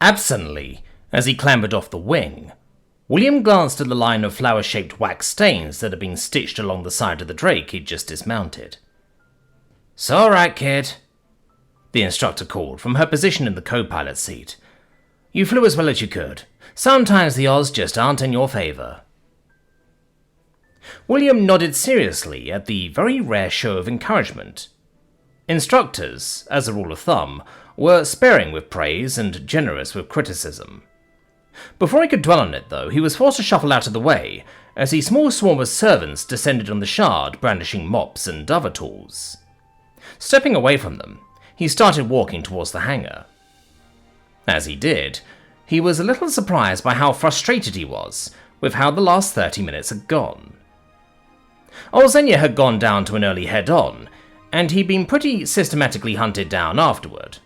Absently, as he clambered off the wing, William glanced at the line of flower-shaped wax stains that had been stitched along the side of the drake he'd just dismounted. "It's all right, kid," the instructor called from her position in the co-pilot seat. "You flew as well as you could. Sometimes the odds just aren't in your favour." William nodded seriously at the very rare show of encouragement. Instructors, as a rule of thumb, were sparing with praise and generous with criticism. Before he could dwell on it, though, he was forced to shuffle out of the way as a small swarm of servants descended on the shard, brandishing mops and other tools. Stepping away from them, he started walking towards the hangar. As he did, he was a little surprised by how frustrated he was with how the last 30 minutes had gone. Olzenia had gone down to an early head-on, and he'd been pretty systematically hunted down afterward.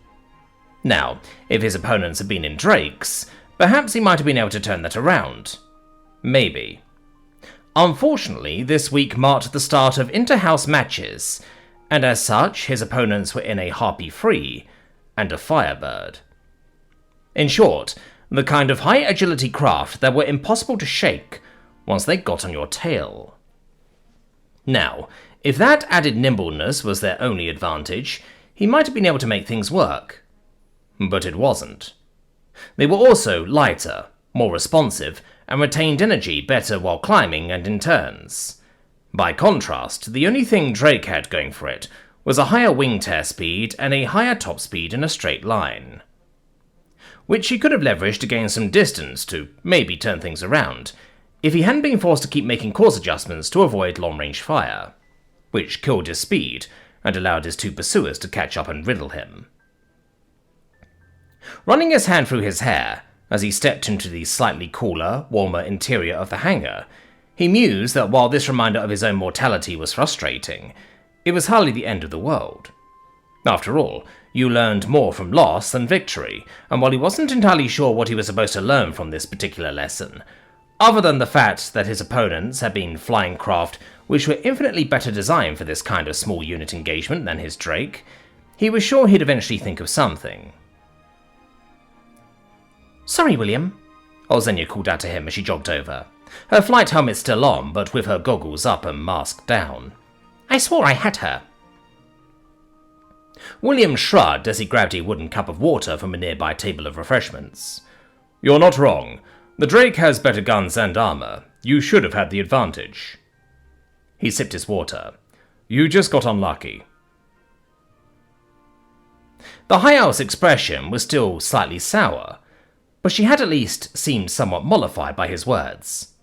Now, if his opponents had been in drakes, perhaps he might have been able to turn that around. Maybe. Unfortunately, this week marked the start of inter-house matches, and as such, his opponents were in a Harpy-free and a Firebird. In short, the kind of high-agility craft that were impossible to shake once they got on your tail. Now, if that added nimbleness was their only advantage, he might have been able to make things work. But it wasn't. They were also lighter, more responsive, and retained energy better while climbing and in turns. By contrast, the only thing Drake had going for it was a higher wing tear speed and a higher top speed in a straight line, which he could have leveraged to gain some distance to maybe turn things around, if he hadn't been forced to keep making course adjustments to avoid long-range fire, which killed his speed and allowed his two pursuers to catch up and riddle him. Running his hand through his hair, as he stepped into the slightly cooler, warmer interior of the hangar, he mused that while this reminder of his own mortality was frustrating, it was hardly the end of the world. After all, you learned more from loss than victory, and while he wasn't entirely sure what he was supposed to learn from this particular lesson, other than the fact that his opponents had been flying craft which were infinitely better designed for this kind of small unit engagement than his Drake, he was sure he'd eventually think of something. "Sorry, William," Olzenia called out to him as she jogged over, her flight helmet still on but with her goggles up and mask down. "I swore I had her." William shrugged as he grabbed a wooden cup of water from a nearby table of refreshments. "You're not wrong. The Drake has better guns and armor. You should have had the advantage." He sipped his water. "You just got unlucky." The High Owl's expression was still slightly sour, but she had at least seemed somewhat mollified by his words.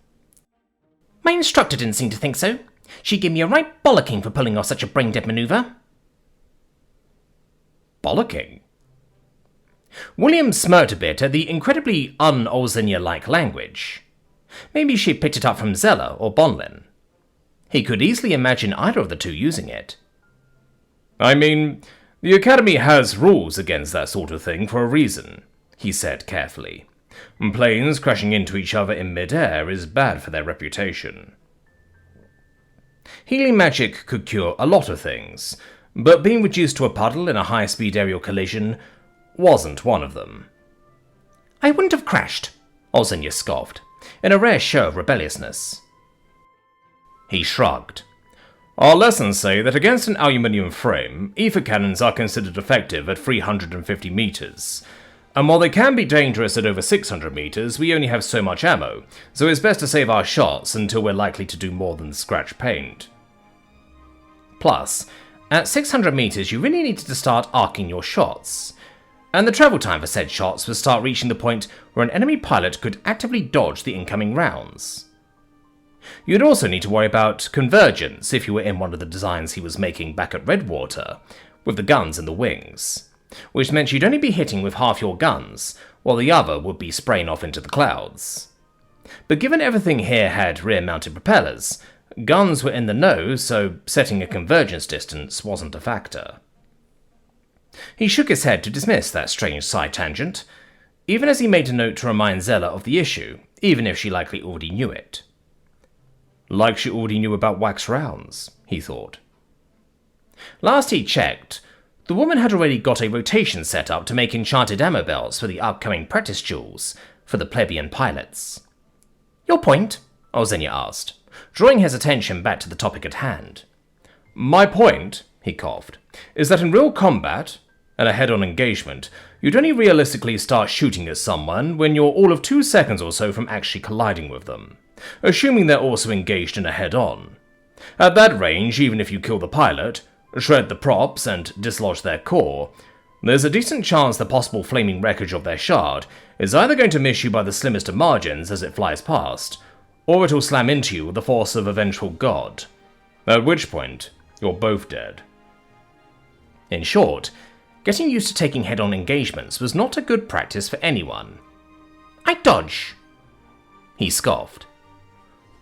"My instructor didn't seem to think so. She gave me a right bollocking for pulling off such a brain-dead maneuver." Bollocking? William smirked a bit at the incredibly un-Olzenia-like language. Maybe she picked it up from Zella or Bonlin. He could easily imagine either of the two using it. "I mean, the Academy has rules against that sort of thing for a reason," he said carefully. "Planes crashing into each other in mid-air is bad for their reputation." Healing magic could cure a lot of things, but being reduced to a puddle in a high-speed aerial collision wasn't one of them. "I wouldn't have crashed," Olzenia scoffed, in a rare show of rebelliousness. He shrugged. "Our lessons say that against an aluminium frame, ether cannons are considered effective at 350 meters, and while they can be dangerous at over 600 meters, we only have so much ammo, so it's best to save our shots until we're likely to do more than scratch paint. Plus, at 600 meters you really needed to start arcing your shots, and the travel time for said shots would start reaching the point where an enemy pilot could actively dodge the incoming rounds. You'd also need to worry about convergence if you were in one of the designs he was making back at Redwater, with the guns and the wings, which meant you'd only be hitting with half your guns, while the other would be spraying off into the clouds. But given everything here had rear-mounted propellers, guns were in the know, so setting a convergence distance wasn't a factor. He shook his head to dismiss that strange side tangent, even as he made a note to remind Zella of the issue, even if she likely already knew it. Like she already knew about wax rounds, he thought. Last he checked, The woman had already got a rotation set up to make enchanted ammo belts for the upcoming practice duels for the plebeian pilots. "Your point?" Ozenia asked, drawing his attention back to the topic at hand. "My point," he coughed, "is that in real combat, and a head-on engagement, you'd only realistically start shooting at someone when you're all of 2 seconds or so from actually colliding with them, assuming they're also engaged in a head-on. At that range, even if you kill the pilot, shred the props, and dislodge their core, there's a decent chance the possible flaming wreckage of their shard is either going to miss you by the slimmest of margins as it flies past, or it'll slam into you with the force of a vengeful god, at which point you're both dead." In short, getting used to taking head-on engagements was not a good practice for anyone. "I dodge," he scoffed.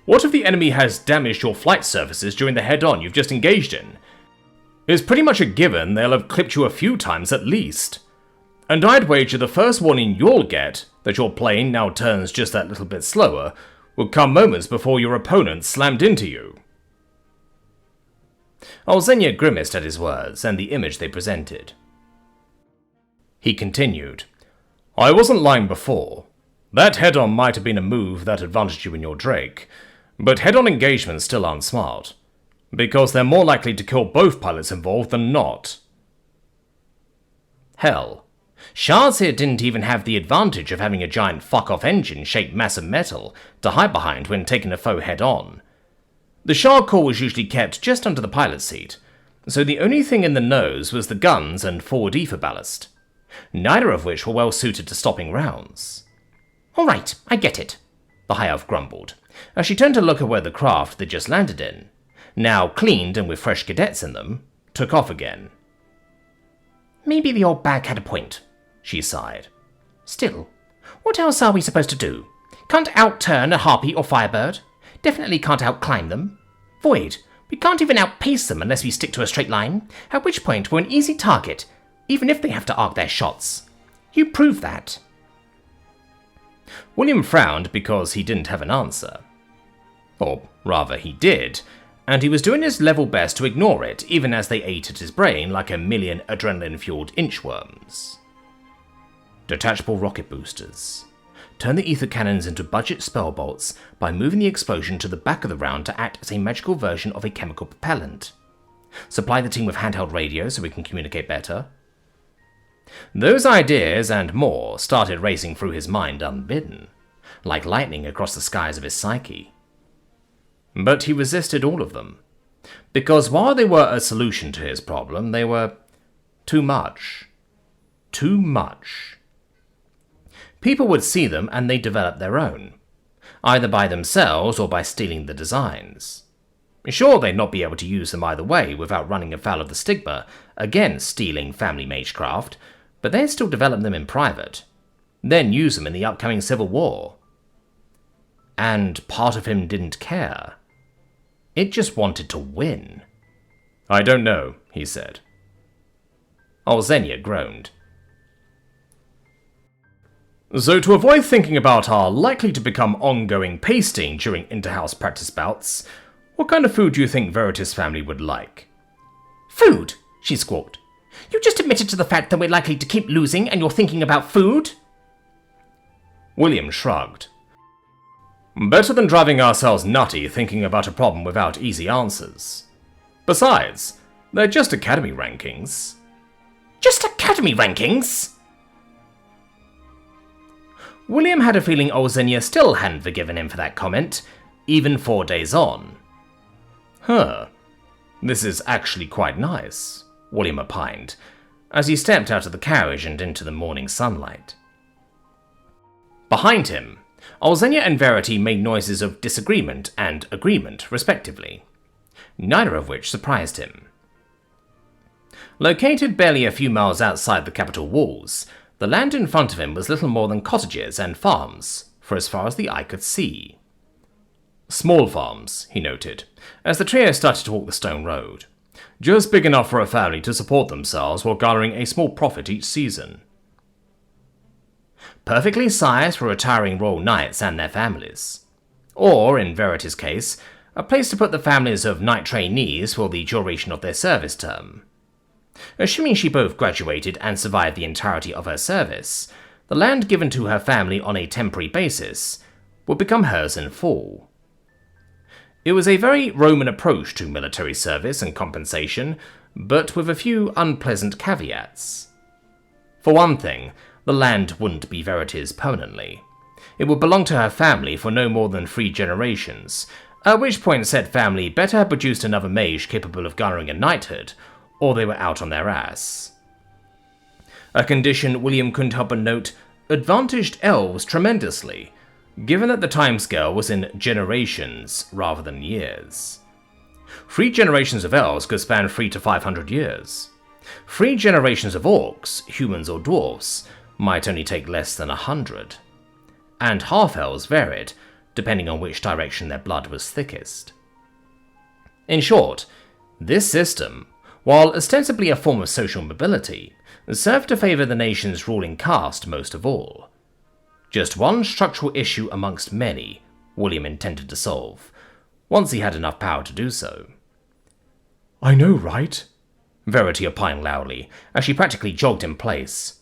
"What if the enemy has damaged your flight surfaces during the head-on you've just engaged in? It's pretty much a given they'll have clipped you a few times at least. And I'd wager the first warning you'll get that your plane now turns just that little bit slower will come moments before your opponent slammed into you." Ozenia grimaced at his words and the image they presented. He continued, "I wasn't lying before. That head-on might have been a move that advantaged you in your Drake, but head-on engagements still aren't smart, because they're more likely to kill both pilots involved than not. Hell, shards here didn't even have the advantage of having a giant fuck-off engine-shaped mass of metal to hide behind when taking a foe head-on. The shard core was usually kept just under the pilot seat, so the only thing in the nose was the guns and forward ether ballast, neither of which were well suited to stopping rounds. "All right, I get it," the High Elf grumbled, as she turned to look at where the craft they'd just landed in, now cleaned and with fresh cadets in them, took off again. "Maybe the old bag had a point," she sighed. "Still, what else are we supposed to do? Can't outturn a harpy or firebird. Definitely can't outclimb them. Void, we can't even outpace them unless we stick to a straight line, at which point we're an easy target, even if they have to arc their shots. You prove that." William frowned because he didn't have an answer. Or rather, he did, and he was doing his level best to ignore it, even as they ate at his brain like a million adrenaline-fueled inchworms. Detachable rocket boosters. Turn the ether cannons into budget spell bolts by moving the explosion to the back of the round to act as a magical version of a chemical propellant. Supply the team with handheld radios so we can communicate better. Those ideas and more started racing through his mind unbidden, like lightning across the skies of his psyche. But he resisted all of them, because while they were a solution to his problem, they were too much. Too much. People would see them and they'd develop their own, either by themselves or by stealing the designs. Sure, they'd not be able to use them either way without running afoul of the stigma against stealing family magecraft, but they'd still develop them in private, then use them in the upcoming civil war. And part of him didn't care. It just wanted to win. "I don't know," he said. Ozenia groaned. "So to avoid thinking about our likely-to-become ongoing pasting during inter-house practice bouts, what kind of food do you think Verity's family would like?" "Food?" she squawked. "You just admitted to the fact that we're likely to keep losing and you're thinking about food?" William shrugged. "Better than driving ourselves nutty thinking about a problem without easy answers. Besides, they're just Academy rankings." "Just Academy rankings?" William had a feeling Ozenia still hadn't forgiven him for that comment, even 4 days on. "Huh, this is actually quite nice," William opined, as he stepped out of the carriage and into the morning sunlight. Behind him, Ozenia and Verity made noises of disagreement and agreement, respectively, neither of which surprised him. Located barely a few miles outside the capital walls, the land in front of him was little more than cottages and farms, for as far as the eye could see. Small farms, he noted, as the trio started to walk the stone road, just big enough for a family to support themselves while garnering a small profit each season. Perfectly sized for retiring royal knights and their families. Or, in Verity's case, a place to put the families of knight trainees for the duration of their service term. Assuming she both graduated and survived the entirety of her service, the land given to her family on a temporary basis would become hers in full. It was a very Roman approach to military service and compensation, but with a few unpleasant caveats. For one thing, the land wouldn't be Verity's permanently. It would belong to her family for no more than 3 generations, at which point said family better have produced another mage capable of garnering a knighthood, or they were out on their ass. A condition William couldn't help but note advantaged elves tremendously, given that the timescale was in generations rather than years. 3 generations of elves could span 300 to 500 years. 3 generations of orcs, humans or dwarfs, might only take less than 100. And half-elves varied, depending on which direction their blood was thickest. In short, this system, while ostensibly a form of social mobility, served to favour the nation's ruling caste most of all. Just one structural issue amongst many William intended to solve, once he had enough power to do so. "I know, right?" Verity opined loudly, as she practically jogged in place.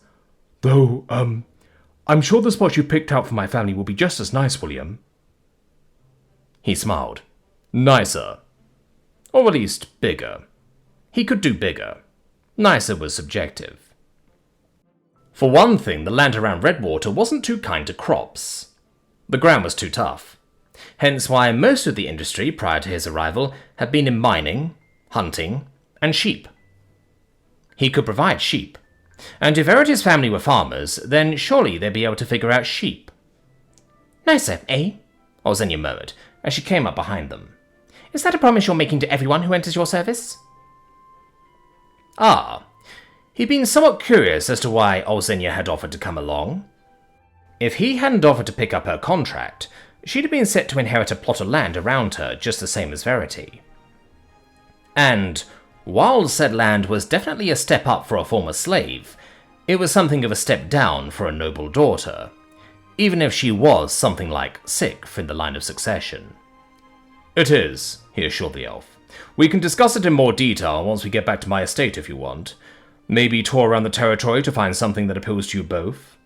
"Though, I'm sure the spot you picked out for my family will be just as nice, William." He smiled. Nicer. Or at least bigger. He could do bigger. Nicer was subjective. For one thing, the land around Redwater wasn't too kind to crops. The ground was too tough. Hence why most of the industry prior to his arrival had been in mining, hunting, and sheep. He could provide sheep. And if Verity's family were farmers, then surely they'd be able to figure out sheep. Nicer, eh? Orsenia murmured, as she came up behind them. Is that a promise you're making to everyone who enters your service? Ah. He'd been somewhat curious as to why Orsenia had offered to come along. If he hadn't offered to pick up her contract, she'd have been set to inherit a plot of land around her just the same as Verity. And while said land was definitely a step up for a former slave, it was something of a step down for a noble daughter, even if she was something like sixth in the line of succession. It is, he assured the elf. We can discuss it in more detail once we get back to my estate if you want. Maybe tour around the territory to find something that appeals to you both.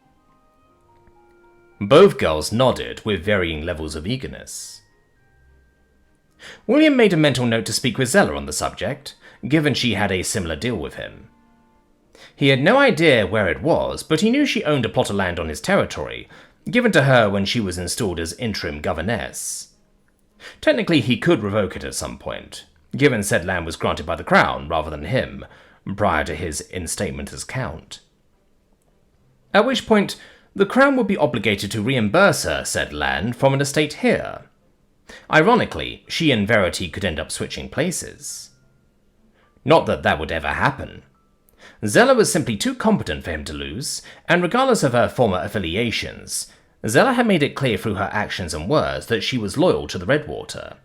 Both girls nodded with varying levels of eagerness. William made a mental note to speak with Zella on the subject, given she had a similar deal with him. He had no idea where it was, but he knew she owned a plot of land on his territory, given to her when she was installed as interim governess. Technically, he could revoke it at some point, given said land was granted by the crown rather than him, prior to his instatement as count. At which point, the crown would be obligated to reimburse her said land from an estate here. Ironically, she and Verity could end up switching places. Not that that would ever happen. Zella was simply too competent for him to lose, and regardless of her former affiliations, Zella had made it clear through her actions and words that she was loyal to the Redwater,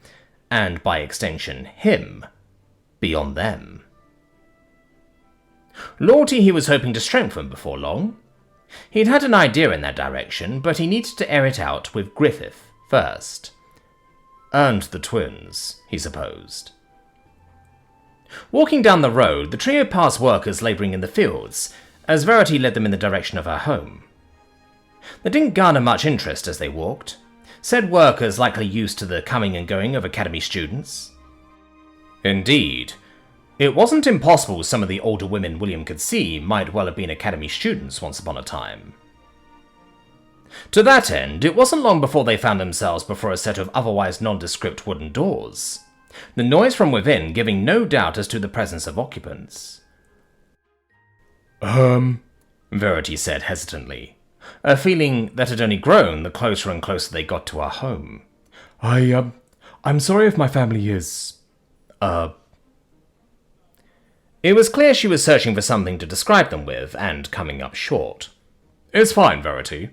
and by extension him, beyond them. Loyalty he was hoping to strengthen before long. He'd had an idea in that direction, but he needed to air it out with Griffith first. And the twins, he supposed. Walking down the road, the trio passed workers labouring in the fields, as Verity led them in the direction of her home. They didn't garner much interest as they walked, said workers likely used to the coming and going of academy students. Indeed, it wasn't impossible some of the older women William could see might well have been academy students once upon a time. To that end, it wasn't long before they found themselves before a set of otherwise nondescript wooden doors, the noise from within giving no doubt as to the presence of occupants. Verity said hesitantly, a feeling that had only grown the closer and closer they got to her home. I'm sorry if my family is, It was clear she was searching for something to describe them with, and coming up short. It's fine, Verity.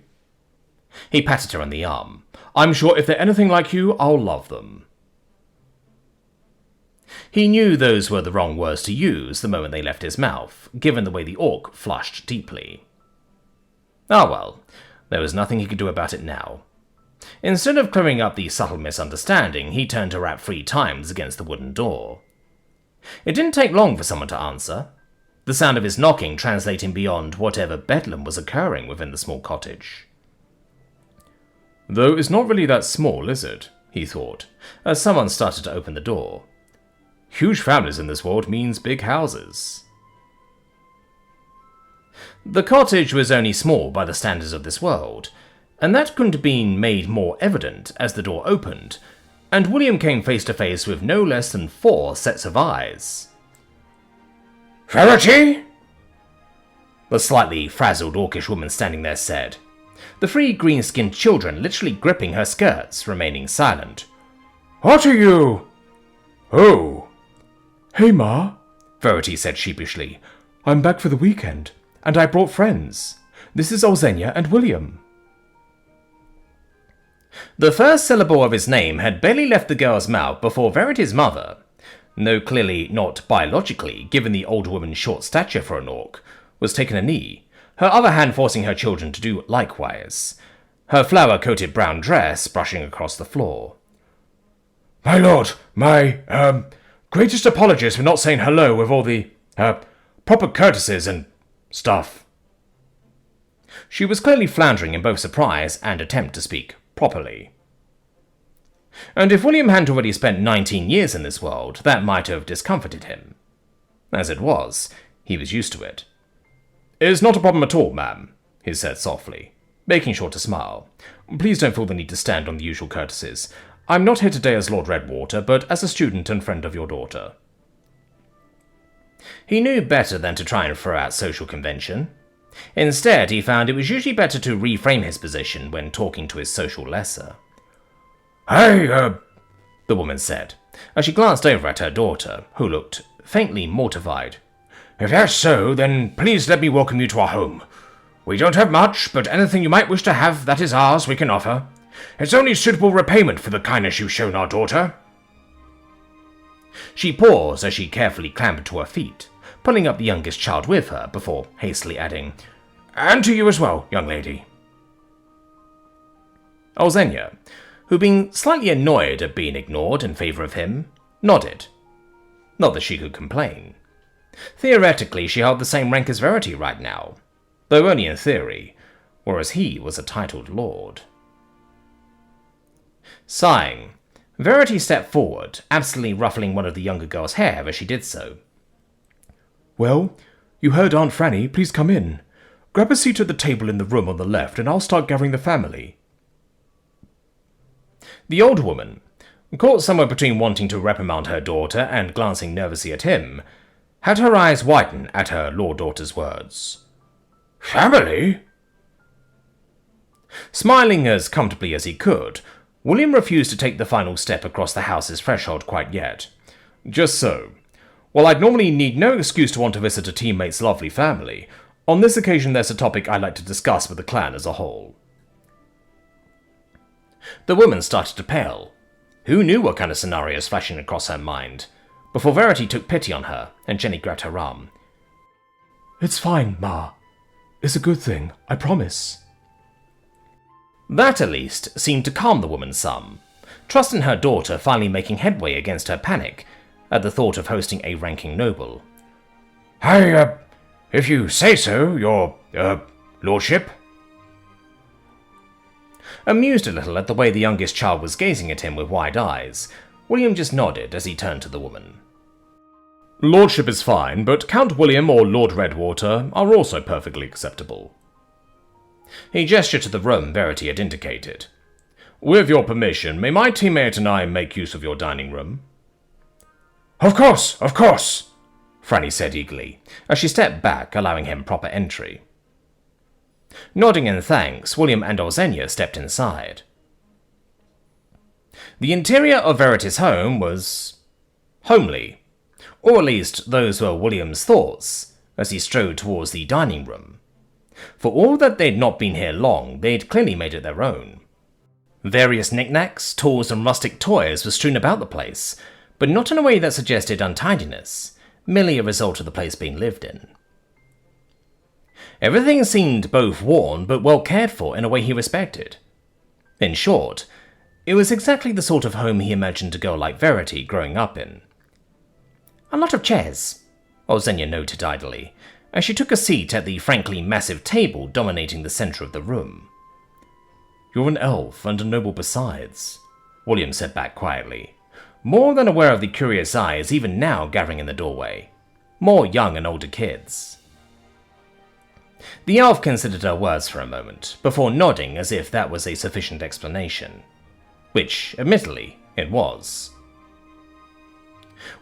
He patted her on the arm. I'm sure if they're anything like you, I'll love them. He knew those were the wrong words to use the moment they left his mouth, given the way the orc flushed deeply. Ah well, there was nothing he could do about it now. Instead of clearing up the subtle misunderstanding, he turned to rap 3 times against the wooden door. It didn't take long for someone to answer. the sound of his knocking translating beyond whatever bedlam was occurring within the small cottage. Though it's not really that small, is it? He thought, as someone started to open the door. Huge families in this world means big houses. The cottage was only small by the standards of this world, and that couldn't have been made more evident as the door opened, and William came face to face with no less than 4 sets of eyes. "Verity?" The slightly frazzled orcish woman standing there said, the 3 green-skinned children literally gripping her skirts, remaining silent. "What are you?" "Oh." "Hey, Ma," Verity said sheepishly. "I'm back for the weekend, and I brought friends. This is Olzenia and William." The first syllable of his name had barely left the girl's mouth before Verity's mother, though clearly not biologically, given the older woman's short stature for an orc, was taking a knee, her other hand forcing her children to do likewise, her flour-coated brown dress brushing across the floor. "My lord, my, greatest apologies for not saying hello with all the, proper courtesies and stuff." She was clearly floundering in both surprise and attempt to speak properly. And if William hadn't already spent 19 years in this world, that might have discomforted him. As it was, he was used to it. "It's not a problem at all, ma'am," he said softly, making sure to smile. "Please don't feel the need to stand on the usual courtesies. I'm not here today as Lord Redwater, but as a student and friend of your daughter." He knew better than to try and throw out social convention. Instead, he found it was usually better to reframe his position when talking to his social lesser. "The woman said, as she glanced over at her daughter, who looked faintly mortified. "If that's so, then please let me welcome you to our home. We don't have much, but anything you might wish to have that is ours we can offer. It's only suitable repayment for the kindness you've shown our daughter." She paused as she carefully clambered to her feet, pulling up the youngest child with her before hastily adding, "And to you as well, young lady." Olzenia, who'd been slightly annoyed at being ignored in favour of him, nodded. Not that she could complain. Theoretically, she held the same rank as Verity right now, though only in theory, whereas he was a titled lord. Sighing, Verity stepped forward, absently ruffling one of the younger girl's hair as she did so. "Well, you heard Aunt Franny. Please come in. Grab a seat at the table in the room on the left, and I'll start gathering the family." The old woman, caught somewhere between wanting to reprimand her daughter and glancing nervously at him, had her eyes widen at her lord-daughter's words. "Family?" Smiling as comfortably as he could, William refused to take the final step across the house's threshold quite yet. "Just so. While I'd normally need no excuse to want to visit a teammate's lovely family, on this occasion there's a topic I'd like to discuss with the clan as a whole." The woman started to pale. Who knew what kind of scenarios flashing across her mind? Before Verity took pity on her and gently grabbed her arm. "It's fine, Ma. It's a good thing, I promise." That, at least, seemed to calm the woman some, trusting her daughter finally making headway against her panic at the thought of hosting a ranking noble. If you say so, your, lordship." Amused a little at the way the youngest child was gazing at him with wide eyes, William just nodded as he turned to the woman. "Lordship is fine, but Count William or Lord Redwater are also perfectly acceptable." He gestured to the room Verity had indicated. "With your permission, may my teammate and I make use of your dining room?" Of course, Franny said eagerly, as she stepped back, allowing him proper entry. Nodding in thanks, William and Olzenia stepped inside. The interior of Verity's home was homely, or at least those were William's thoughts as he strode towards the dining room. For all that they'd not been here long, they'd clearly made it their own. Various knickknacks, tools, and rustic toys were strewn about the place, but not in a way that suggested untidiness, merely a result of the place being lived in. Everything seemed both worn but well cared for in a way he respected. In short, it was exactly the sort of home he imagined a girl like Verity growing up in. "A lot of chairs," Ozenia noted idly, as she took a seat at the frankly massive table dominating the center of the room. You're an elf, and a noble besides, William said back quietly, more than aware of the curious eyes even now gathering in the doorway. More young and older kids. The elf considered her words for a moment, before nodding as if that was a sufficient explanation. Which, admittedly, it was.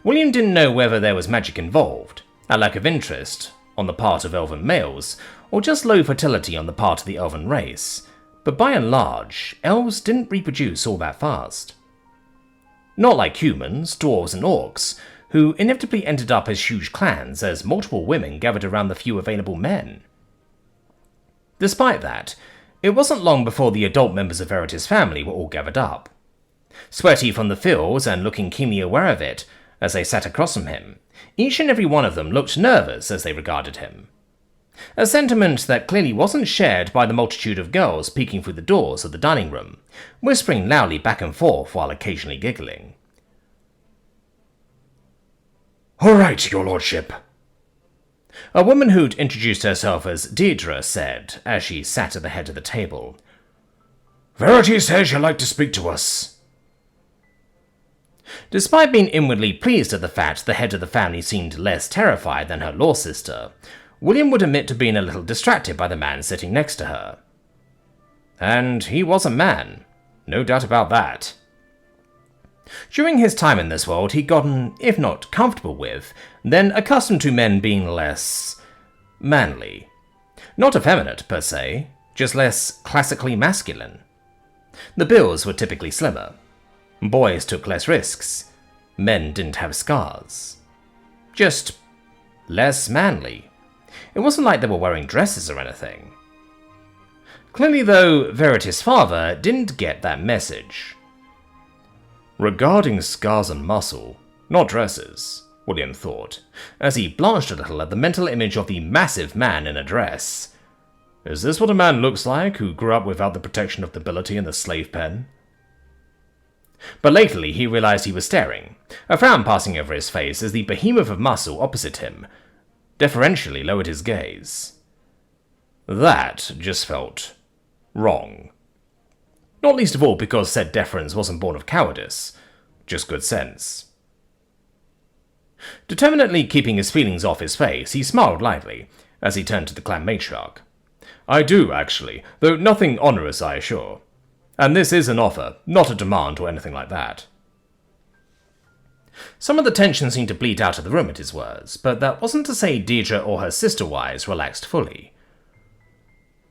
William didn't know whether there was magic involved, a lack of interest on the part of elven males, or just low fertility on the part of the elven race, but by and large, elves didn't reproduce all that fast. Not like humans, dwarves and orcs, who inevitably ended up as huge clans as multiple women gathered around the few available men. Despite that, it wasn't long before the adult members of Verity's family were all gathered up. Sweaty from the fields and looking keenly aware of it as they sat across from him, each and every one of them looked nervous as they regarded him. A sentiment that clearly wasn't shared by the multitude of girls peeking through the doors of the dining room, whispering loudly back and forth while occasionally giggling. All right, your lordship. A woman who'd introduced herself as Deirdre said, as she sat at the head of the table. Verity says you'd like to speak to us. Despite being inwardly pleased at the fact the head of the family seemed less terrified than her law sister, William would admit to being a little distracted by the man sitting next to her. And he was a man, no doubt about that. During his time in this world, he'd gotten, if not comfortable with, then accustomed to men being less manly. Not effeminate, per se, just less classically masculine. The bills were typically slimmer. Boys took less risks. Men didn't have scars. Just less manly. It wasn't like they were wearing dresses or anything. Clearly, though, Verity's father didn't get that message. Regarding scars and muscle, not dresses, William thought, as he blanched a little at the mental image of the massive man in a dress. Is this what a man looks like who grew up without the protection of nobility in the slave pen? But lately he realized he was staring, a frown passing over his face as the behemoth of muscle opposite him deferentially lowered his gaze. That just felt wrong. Not least of all because said deference wasn't born of cowardice, just good sense. Determinedly keeping his feelings off his face, he smiled lightly as he turned to the clan matriarch. I do, actually, though nothing onerous, I assure. And this is an offer, not a demand or anything like that. Some of the tension seemed to bleed out of the room at his words, but that wasn't to say Deirdre or her sister-wives relaxed fully.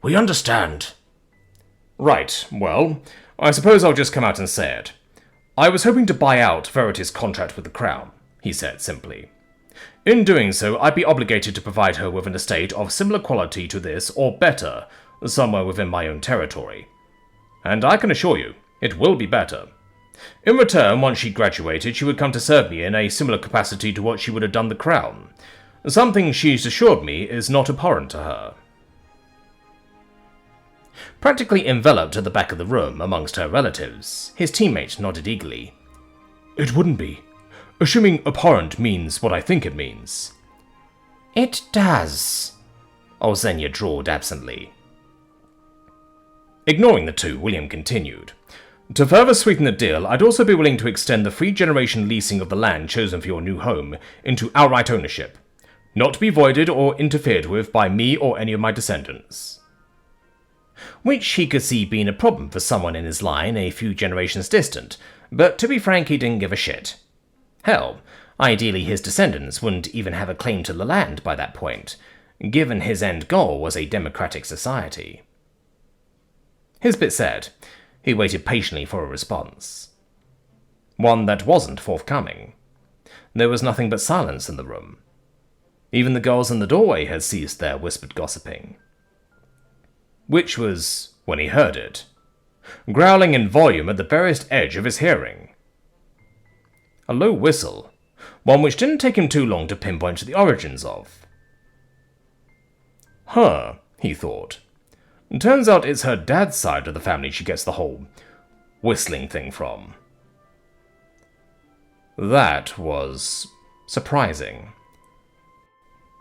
We understand. Right, well, I suppose I'll just come out and say it. I was hoping to buy out Verity's contract with the Crown, he said simply. In doing so, I'd be obligated to provide her with an estate of similar quality to this, or better, somewhere within my own territory. And I can assure you, it will be better. In return, once she graduated, she would come to serve me in a similar capacity to what she would have done the Crown. Something she's assured me is not abhorrent to her. Practically enveloped at the back of the room amongst her relatives, his teammate nodded eagerly. It wouldn't be. Assuming abhorrent means what I think it means. It does, Ozenia drawled absently. Ignoring the two, William continued. To further sweeten the deal, I'd also be willing to extend the free generation leasing of the land chosen for your new home into outright ownership, not to be voided or interfered with by me or any of my descendants. Which he could see being a problem for someone in his line a few generations distant, but to be frank, he didn't give a shit. Hell, ideally his descendants wouldn't even have a claim to the land by that point, given his end goal was a democratic society. His bit said, he waited patiently for a response. One that wasn't forthcoming. There was nothing but silence in the room. Even the girls in the doorway had ceased their whispered gossiping. Which was when he heard it, growling in volume at the veriest edge of his hearing. A low whistle, one which didn't take him too long to pinpoint the origins of. Huh, he thought. Turns out it's her dad's side of the family she gets the whole whistling thing from. That was surprising.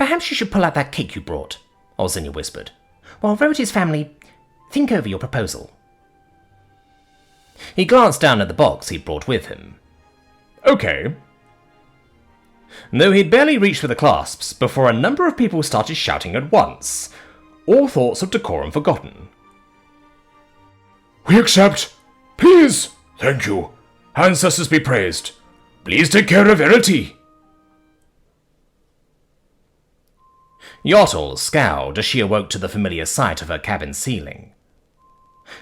Perhaps you should pull out that cake you brought, Olzinia whispered, while Verity's family think over your proposal. He glanced down at the box he'd brought with him. Okay. Though he'd barely reached for the clasps before a number of people started shouting at once, all thoughts of decorum forgotten. We accept. Please. Thank you. Ancestors be praised. Please take care of Verity. Yotl scowled as she awoke to the familiar sight of her cabin ceiling.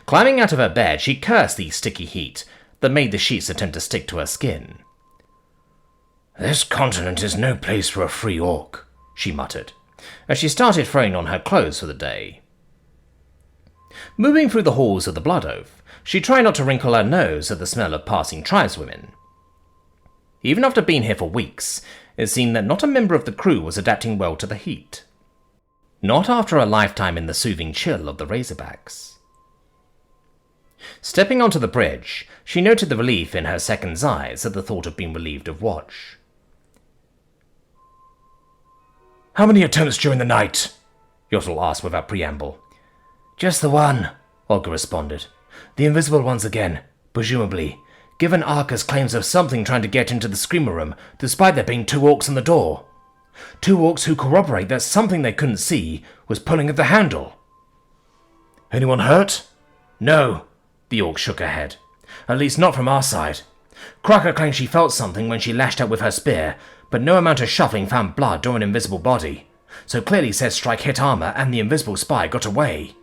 Climbing out of her bed, she cursed the sticky heat that made the sheets attempt to stick to her skin. This continent is no place for a free orc, she muttered, as she started throwing on her clothes for the day. Moving through the halls of the Blood Oath, she tried not to wrinkle her nose at the smell of passing tribeswomen. Even after being here for weeks, it seemed that not a member of the crew was adapting well to the heat. Not after a lifetime in the soothing chill of the Razorbacks. Stepping onto the bridge, she noted the relief in her second's eyes at the thought of being relieved of watch. How many attempts during the night? Yotl asked without preamble. Just the one, Olga responded. The invisible ones again, presumably, given Arca's claims of something trying to get into the screamer room, despite there being 2 orcs on the door. 2 orcs who corroborate that something they couldn't see was pulling at the handle. Anyone hurt? No, the orc shook her head. At least not from our side. Cracker claims she felt something when she lashed out with her spear, but no amount of shuffling found blood or an invisible body, so clearly says strike hit armor and the invisible spy got away.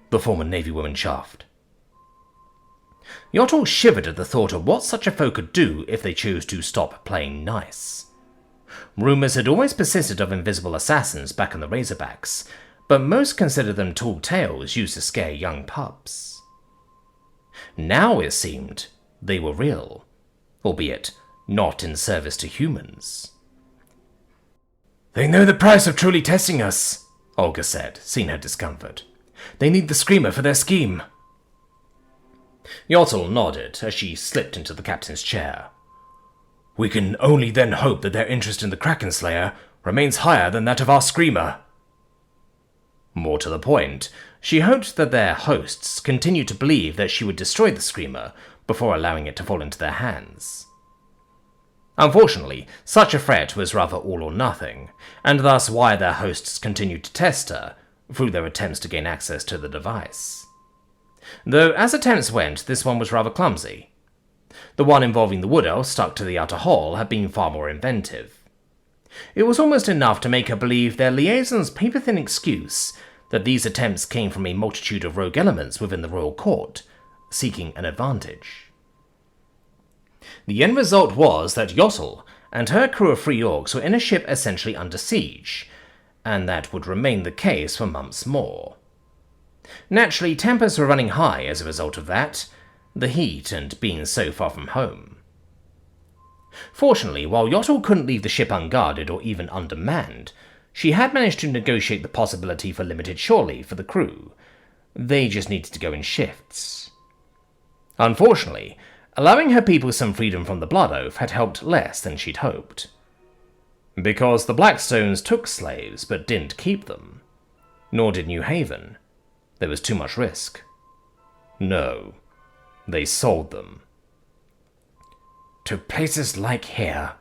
The former Navy woman chaffed. Yotl shivered at the thought of what such a foe could do if they chose to stop playing nice. Rumours had always persisted of invisible assassins back in the Razorbacks, but most considered them tall tales used to scare young pups. Now it seemed they were real, albeit not in service to humans. They know the price of truly testing us, Olga said, seeing her discomfort. They need the screamer for their scheme. Yotl nodded as she slipped into the captain's chair. We can only then hope that their interest in the Kraken Slayer remains higher than that of our screamer. More to the point, she hoped that their hosts continued to believe that she would destroy the screamer before allowing it to fall into their hands. Unfortunately, such a threat was rather all or nothing, and thus why their hosts continued to test her through their attempts to gain access to the device. Though as attempts went, this one was rather clumsy. The one involving the wood elf stuck to the outer hull had been far more inventive. It was almost enough to make her believe their liaison's paper-thin excuse that these attempts came from a multitude of rogue elements within the royal court, seeking an advantage. The end result was that Yotl and her crew of 3 orcs were in a ship essentially under siege, and that would remain the case for months more. Naturally, tempers were running high as a result of that, the heat and being so far from home. Fortunately, while Yotl couldn't leave the ship unguarded or even undermanned, she had managed to negotiate the possibility for limited shore leave for the crew. They just needed to go in shifts. Unfortunately, allowing her people some freedom from the Blood Oath had helped less than she'd hoped. Because the Blackstones took slaves but didn't keep them, nor did New Haven, there was too much risk. No, they sold them. To places like here,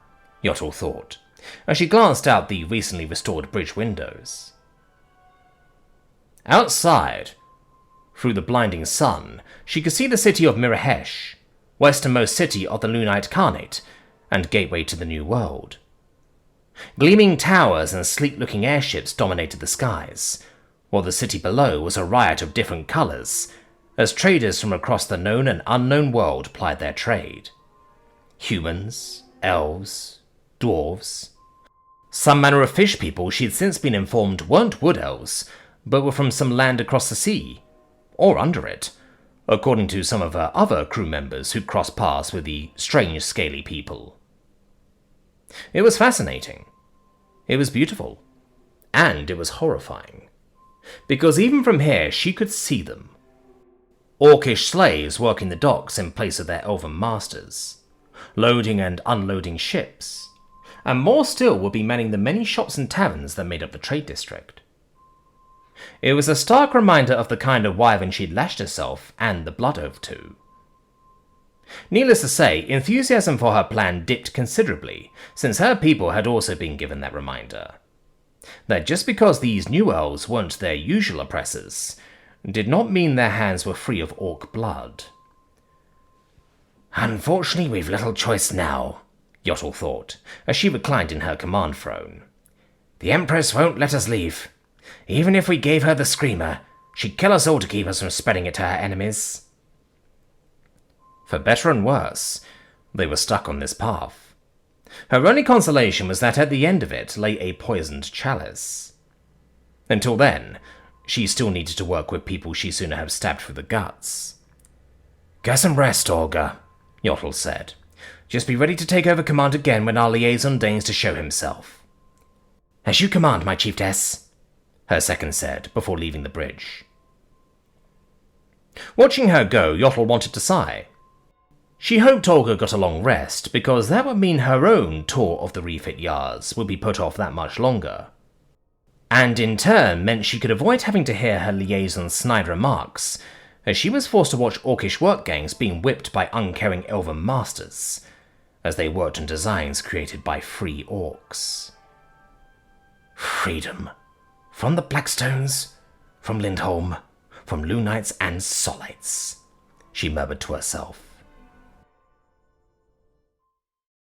Yotl thought, as she glanced out the recently restored bridge windows. Outside, through the blinding sun, she could see the city of Mirahesh, westernmost city of the Lunite Khanate, and gateway to the New World. Gleaming towers and sleek-looking airships dominated the skies, while the city below was a riot of different colors, as traders from across the known and unknown world plied their trade. Humans, elves, dwarves. Some manner of fish people she had since been informed weren't wood elves, but were from some land across the sea, or under it, according to some of her other crew members who'd crossed paths with the strange scaly people. It was fascinating. It was beautiful. And it was horrifying. Because even from here she could see them. Orcish slaves working the docks in place of their elven masters, loading and unloading ships, and more still would be manning the many shops and taverns that made up the trade district. It was a stark reminder of the kind of wyvern she'd lashed herself and the blood oath to. Needless to say, enthusiasm for her plan dipped considerably, since her people had also been given that reminder. That just because these new elves weren't their usual oppressors, did not mean their hands were free of orc blood. Unfortunately, we've little choice now, Yotl thought, as she reclined in her command throne. The Empress won't let us leave. Even if we gave her the screamer, she'd kill us all to keep us from spreading it to her enemies. For better and worse, they were stuck on this path. Her only consolation was that at the end of it lay a poisoned chalice. Until then, she still needed to work with people she'd sooner have stabbed through the guts. Get some rest, Olga, Yotl said. Just be ready to take over command again when our liaison deigns to show himself. As you command, my chiefess, her second said before leaving the bridge. Watching her go, Yotl wanted to sigh. She hoped Olga got a long rest, because that would mean her own tour of the refit yards would be put off that much longer. And in turn meant she could avoid having to hear her liaison's snide remarks, as she was forced to watch orcish work gangs being whipped by uncaring elven masters, as they worked on designs created by free orcs. Freedom. From the Blackstones, from Lindholm, from Lunites and Solites, she murmured to herself.